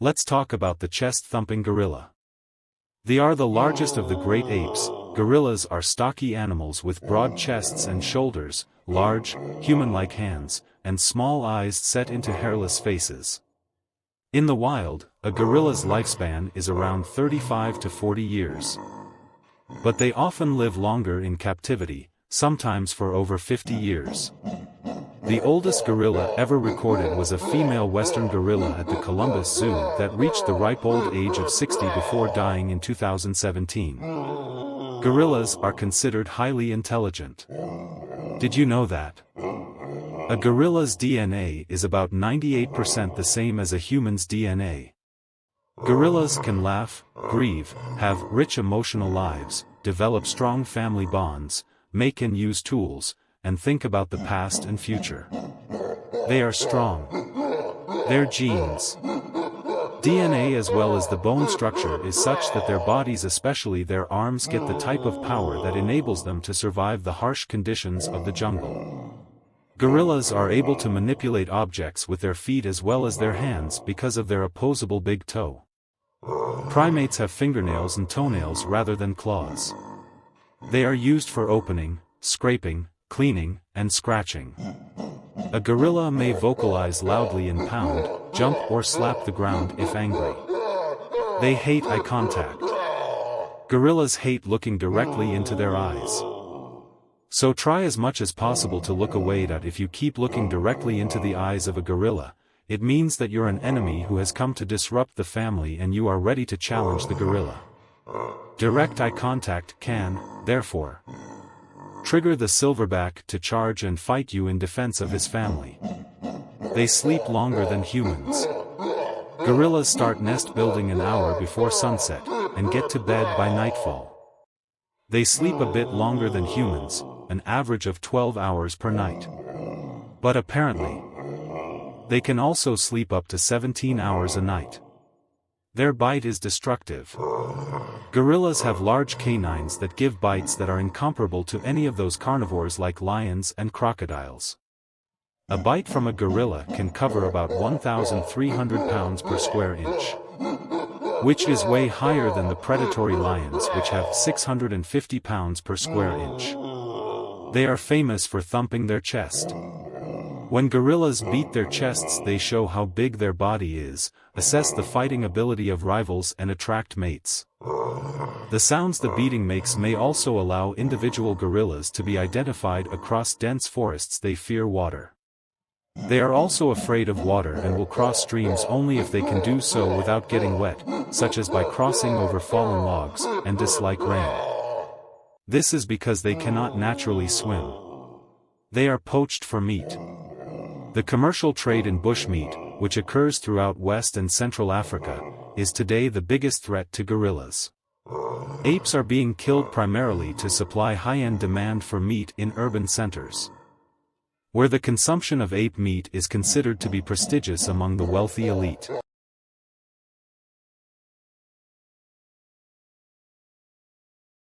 Let's talk about the chest-thumping gorilla. They are the largest of the great apes. Gorillas are stocky animals with broad chests and shoulders, large, human-like hands, and small eyes set into hairless faces. In the wild, a gorilla's lifespan is around 35 to 40 years. But they often live longer in captivity, sometimes for over 50 years. The oldest gorilla ever recorded was a female western gorilla at the Columbus Zoo that reached the ripe old age of 60 before dying in 2017. Gorillas are considered highly intelligent. Did you know that? A gorilla's DNA is about 98% the same as a human's DNA. Gorillas can laugh, grieve, have rich emotional lives, develop strong family bonds, make and use tools, and think about the past and future. They are strong. Their genes, DNA as well as the bone structure is such that their bodies, especially their arms, get the type of power that enables them to survive the harsh conditions of the jungle. Gorillas are able to manipulate objects with their feet as well as their hands because of their opposable big toe. Primates have fingernails and toenails rather than claws. They are used for opening, scraping, cleaning, and scratching. A gorilla may vocalize loudly and pound, jump or slap the ground if angry. They hate eye contact. Gorillas hate looking directly into their eyes. So try as much as possible to look away. If you keep looking directly into the eyes of a gorilla, it means that you're an enemy who has come to disrupt the family and you are ready to challenge the gorilla. Direct eye contact can, therefore, trigger the silverback to charge and fight you in defense of his family. They sleep longer than humans. Gorillas start nest building an hour before sunset, and get to bed by nightfall. They sleep a bit longer than humans, an average of 12 hours per night. But apparently, they can also sleep up to 17 hours a night. Their bite is destructive. Gorillas have large canines that give bites that are incomparable to any of those carnivores like lions and crocodiles. A bite from a gorilla can cover about 1,300 pounds per square inch, which is way higher than the predatory lions, which have 650 pounds per square inch. They are famous for thumping their chest. When gorillas beat their chests, they show how big their body is, assess the fighting ability of rivals, and attract mates. The sounds the beating makes may also allow individual gorillas to be identified across dense forests. They fear water. They are also afraid of water and will cross streams only if they can do so without getting wet, such as by crossing over fallen logs, and dislike rain. This is because they cannot naturally swim. They are poached for meat. The commercial trade in bushmeat, which occurs throughout West and Central Africa, is today the biggest threat to gorillas. Apes are being killed primarily to supply high-end demand for meat in urban centers, where the consumption of ape meat is considered to be prestigious among the wealthy elite.